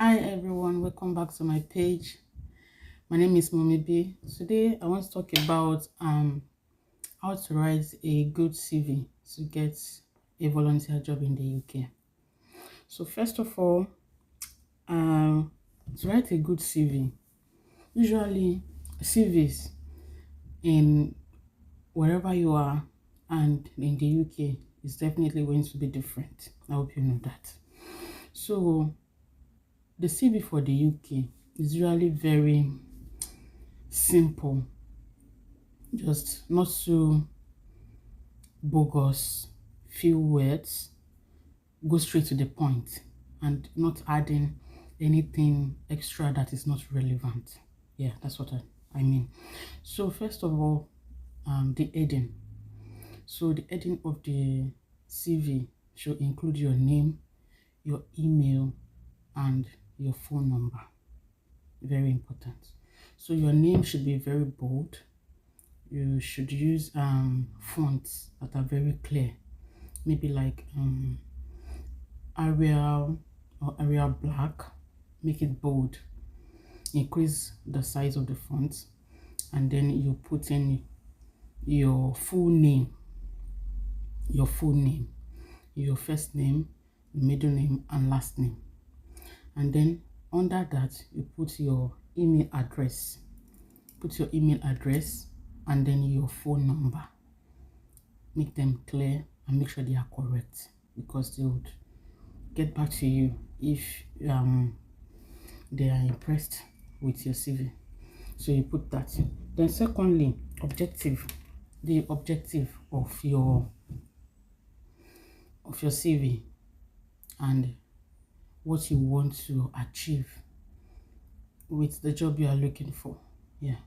Hi everyone, welcome back to my page. My name is Mommy B. Today I want to talk about how to write a good CV to get a volunteer job in the UK. So first of all, to write a good CV, usually CVs in wherever you are and in the UK is definitely going to be different. I hope you know that. So the CV for the UK is usually very simple, just not too bogus, few words, go straight to the point, and not adding anything extra that is not relevant. Yeah, that's what I mean. So first of all, the heading. So the heading of the CV should include your name, your email, and your phone number. Very important. So your name should be very bold. You should use fonts that are very clear, maybe like Arial or Arial Black. Make it bold, increase the size of the font, and then you put in your full name, your first name, middle name, and last name. And then under that you put your email address, and then your phone number. Make them clear and make sure they are correct, because they would get back to you if they are impressed with your CV. So you put that. Then secondly, objective. The objective of your CV and what you want to achieve with the job you are looking for. Yeah.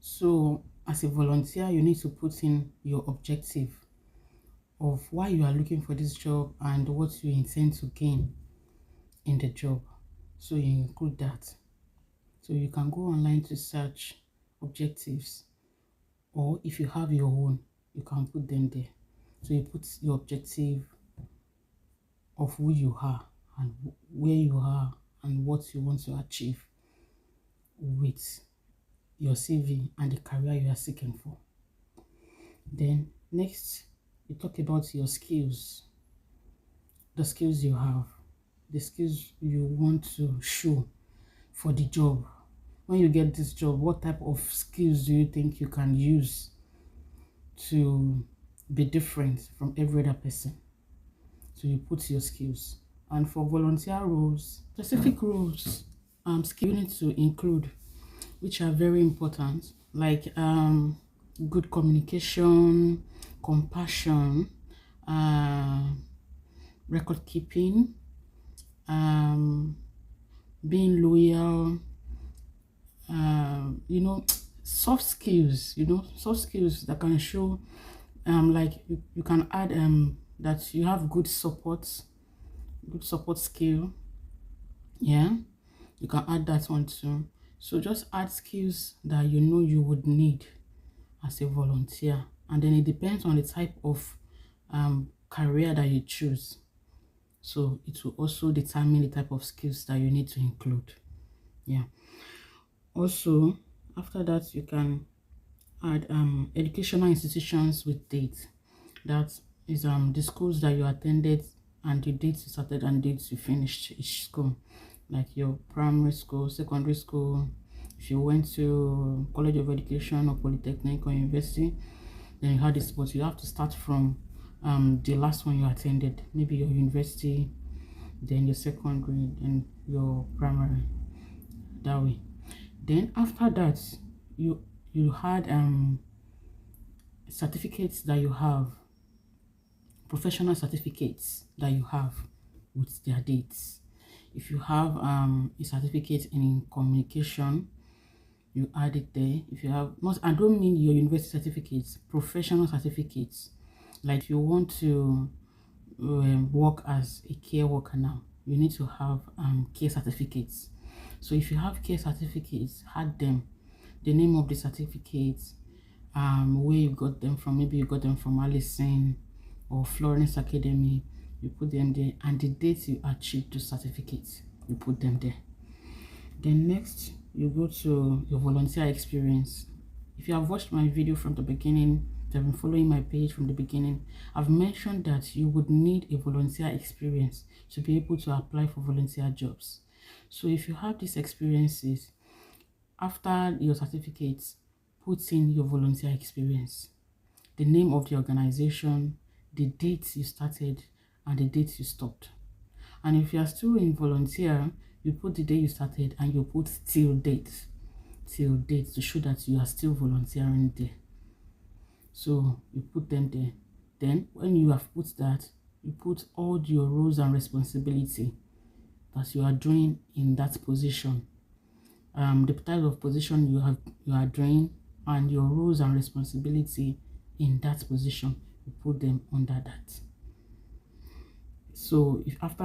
So as a volunteer, you need to put in your objective of why you are looking for this job and what you intend to gain in the job. So you include that. So you can go online to search objectives, or if you have your own, you can put them there. So you put your objective of who you are and where you are and what you want to achieve with your CV and the career you are seeking for. Then next, you talk about your skills, the skills you have, the skills you want to show for the job. When you get this job, what type of skills do you think you can use to be different from every other person? So you put your skills. And for volunteer roles, specific roles, skills you need to include, which are very important, like good communication, compassion, record keeping, being loyal, soft skills, soft skills that can show, like you can add that you have good support skill. Yeah, you can add that one too. So just add skills that you would need as a volunteer, and then it depends on the type of career that you choose. So it will also determine the type of skills that you need to include. Yeah. Also, after that, you can add educational institutions with date. That is the schools that you attended and the dates you started and dates you finished each school, like your primary school, secondary school. If you went to College of Education or Polytechnic or University, then you had this, but you have to start from the last one you attended, maybe your university, then your secondary, then your primary, that way. Then after that, you had certificates that you have, professional certificates that you have with their dates. If you have a certificate in communication, you add it there. If you have, not, I don't mean your university certificates, professional certificates. Like you want to work as a care worker now, you need to have care certificates. So if you have care certificates, add them, the name of the certificates, where you got them from. Maybe you got them from Allison or Florence Academy. You put them there, and the dates you achieved the certificates, you put them there. Then next, you go to your volunteer experience. If you have watched my video from the beginning, if you have been following my page from the beginning, I've mentioned that you would need a volunteer experience to be able to apply for volunteer jobs. So if you have these experiences, after your certificates, put in your volunteer experience, the name of the organization, the date you started, and the date you stopped. And if you are still in volunteer, you put the day you started and you put till date to show that you are still volunteering there. So you put them there. Then when you have put that, you put all your roles and responsibility that you are doing in that position. The type of position you are doing and your roles and responsibility in that position, you put them under that. So if after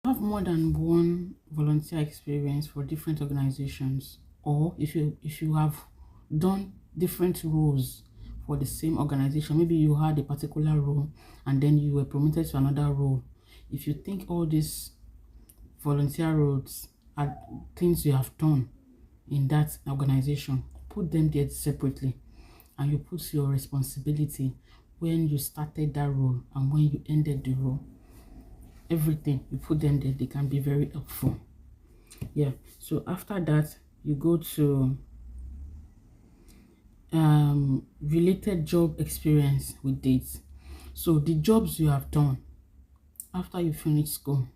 you have more than one volunteer experience for different organizations, or if you have done different roles for the same organization, maybe you had a particular role and then you were promoted to another role, if you think all these volunteer roles are things you have done in that organization, put them there separately, and you put your responsibility when you started that role and when you ended the role. Everything you put them there, they can be very helpful. Yeah, so after that, you go to related job experience with dates. So the jobs you have done after you finish school,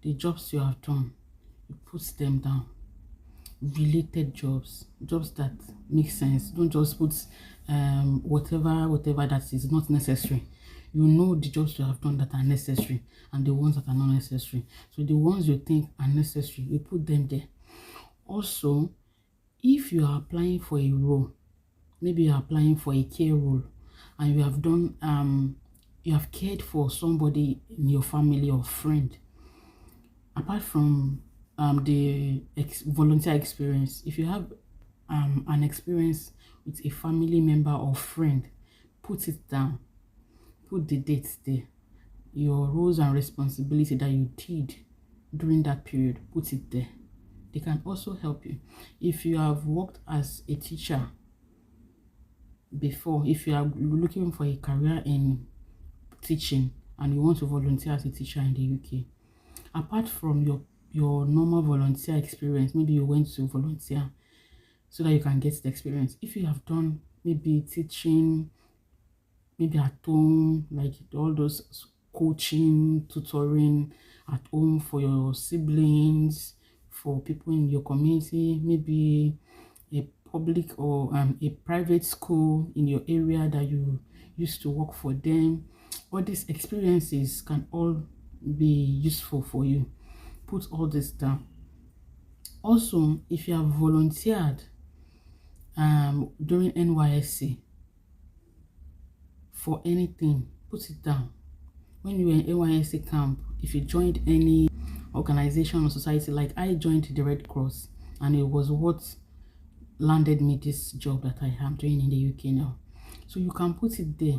the jobs you have done, you put them down. Related jobs that make sense. Don't just put whatever that is not necessary. You know the jobs you have done that are necessary and the ones that are not necessary. So the ones you think are necessary, you put them there. Also, if you are applying for a role, maybe you're applying for a care role, and you have done you have cared for somebody in your family or friend, apart from the volunteer experience, if you have an experience with a family member or friend, put it down, put the dates there, your roles and responsibility that you did during that period, put it there. They can also help you. If you have worked as a teacher before, if you are looking for a career in teaching and you want to volunteer as a teacher in the UK, apart from your normal volunteer experience, maybe you went to volunteer so that you can get the experience. If you have done maybe teaching, maybe at home, like all those coaching, tutoring at home for your siblings, for people in your community, maybe a public or a private school in your area that you used to work for them, all these experiences can all be useful for you. Put all this down. Also, if you have volunteered during NYSC for anything, put it down. When you were in NYSC camp, if you joined any organization or society, like I joined the Red Cross, and it was what landed me this job that I am doing in the UK now. So you can put it there.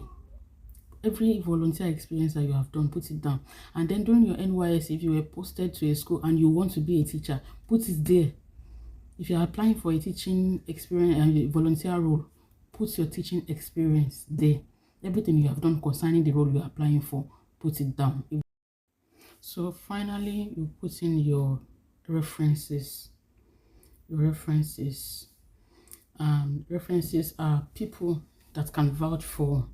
Every volunteer experience that you have done, put it down. And then during your NYSC, if you were posted to a school and you want to be a teacher, put it there. If you are applying for a teaching experience and a volunteer role, put your teaching experience there. Everything you have done concerning the role you are applying for, put it down. So finally, you put in your references. Your references. References are people that can vouch for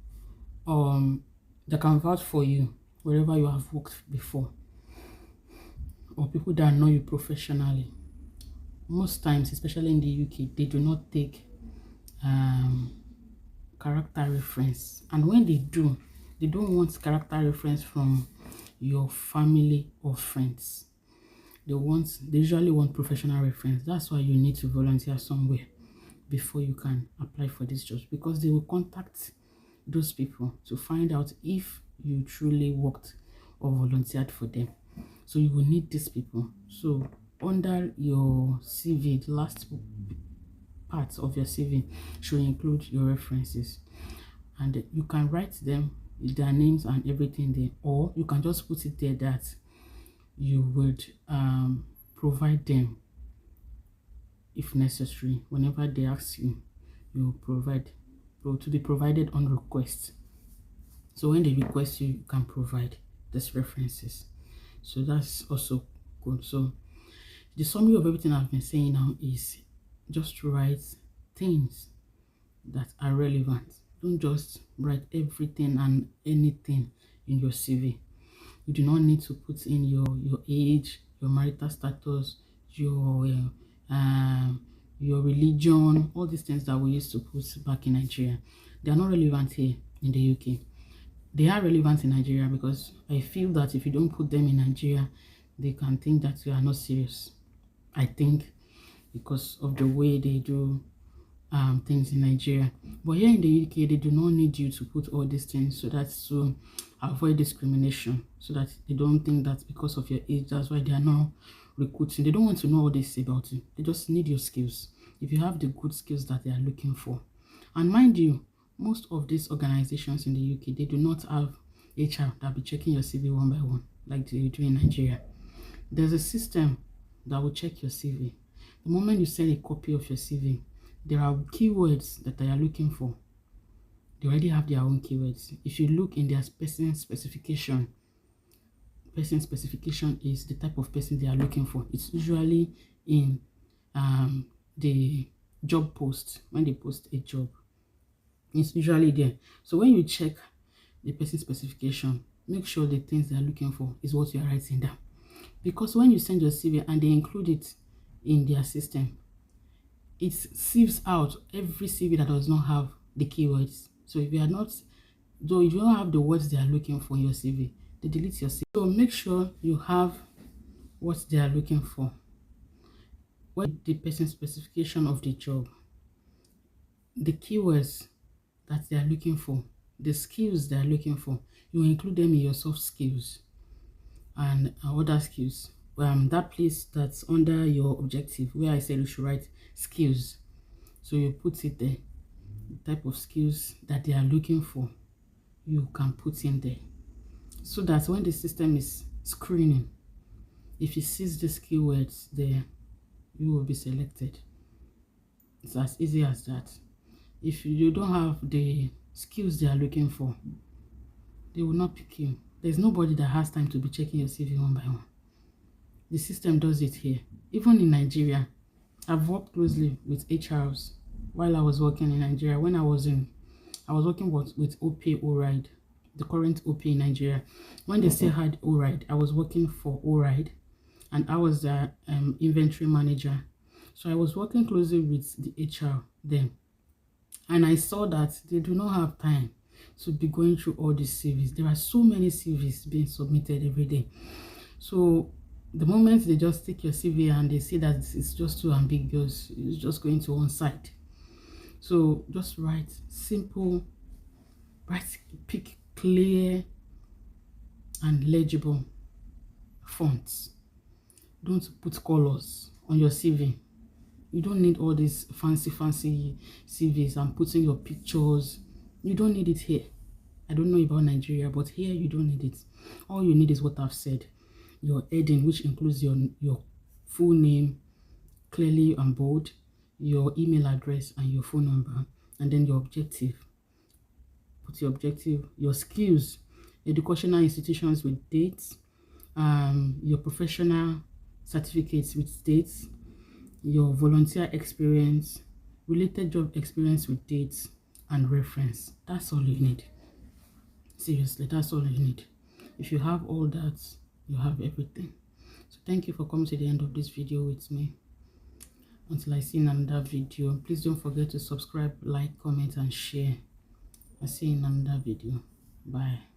you wherever you have worked before, or people that know you professionally. Most times, especially in the UK, they do not take character reference, and when they do, they don't want character reference from your family or friends. They usually want professional reference. That's why you need to volunteer somewhere before you can apply for these jobs, because they will contact those people to find out if you truly worked or volunteered for them. So you will need these people. So under your CV, the last parts of your CV should include your references, and you can write them, their names and everything there, or you can just put it there that you would provide them, if necessary. Whenever they ask you, you provide to be provided on request. So when they request you, you can provide these references. So that's also good. So the summary of everything I've been saying now is just write things that are relevant. Don't just write everything and anything in your CV. You do not need to put in your age, your marital status, your religion, all these things that we used to put back in Nigeria. They are not relevant here in the UK. They are relevant in Nigeria because I feel that if you don't put them in Nigeria, they can think that you are not serious. I think because of the way they do things in Nigeria. But here in the UK, they do not need you to put all these things, so that's to avoid discrimination, so that they don't think that because of your age, that's why they are not recruiting. They don't want to know all this about you. They just need your skills. If you have the good skills that they are looking for. And mind you, most of these organizations in the UK, they do not have HR that be checking your CV one by one like they do in Nigeria. There's a system that will check your CV. The moment you send a copy of your CV, there are keywords that they are looking for. They already have their own keywords. If you look in their person specification is the type of person they are looking for. It's usually in the job post. When they post a job, it's usually there. So when you check the person specification, make sure the things they are looking for is what you are writing down. Because when you send your CV and they include it in their system, it sieves out every CV that does not have the keywords. So if you don't have the words they are looking for in your CV, they delete your CV. So make sure you have what they are looking for. What the person specification of the job, the keywords that they are looking for, the skills they are looking for, you include them in your soft skills and other skills. That place that's under your objective where I said you should write skills, so you put it there. The type of skills that they are looking for, you can put in there, so that when the system is screening, if it sees the keywords there, you will be selected. It's as easy as that. If you don't have the skills they are looking for, they will not pick you. There's nobody that has time to be checking your CV one by one. The system does it here. Even in Nigeria, I've worked closely with HRs while I was working in Nigeria. When I was working with OPay O-Ride, the current OPay in Nigeria. When they still had O-Ride, I was working for O-Ride, and I was the inventory manager. So I was working closely with the HR then, and I saw that they do not have time to be going through all these CVs. There are so many CVs being submitted every day. So the moment they just take your CV and they see that it's just too ambiguous, it's just going to one side. So just write simple, pick clear and legible fonts. Don't put colors on your CV. You don't need all these fancy CVs and putting your pictures. You don't need it here. I don't know about Nigeria, but here you don't need it. All you need is what I've said. Your heading, which includes your full name, clearly and bold, your email address and your phone number, and then your objective. Put your objective, your skills, educational institutions with dates, your professional certificates with dates, your volunteer experience, related job experience with dates, and reference. That's all you need. Seriously, that's all you need. If you have all that, you have everything. So thank you for coming to the end of this video with me. Until I see you in another video, please don't forget to subscribe, like, comment, and share. I'll see you in another video. Bye.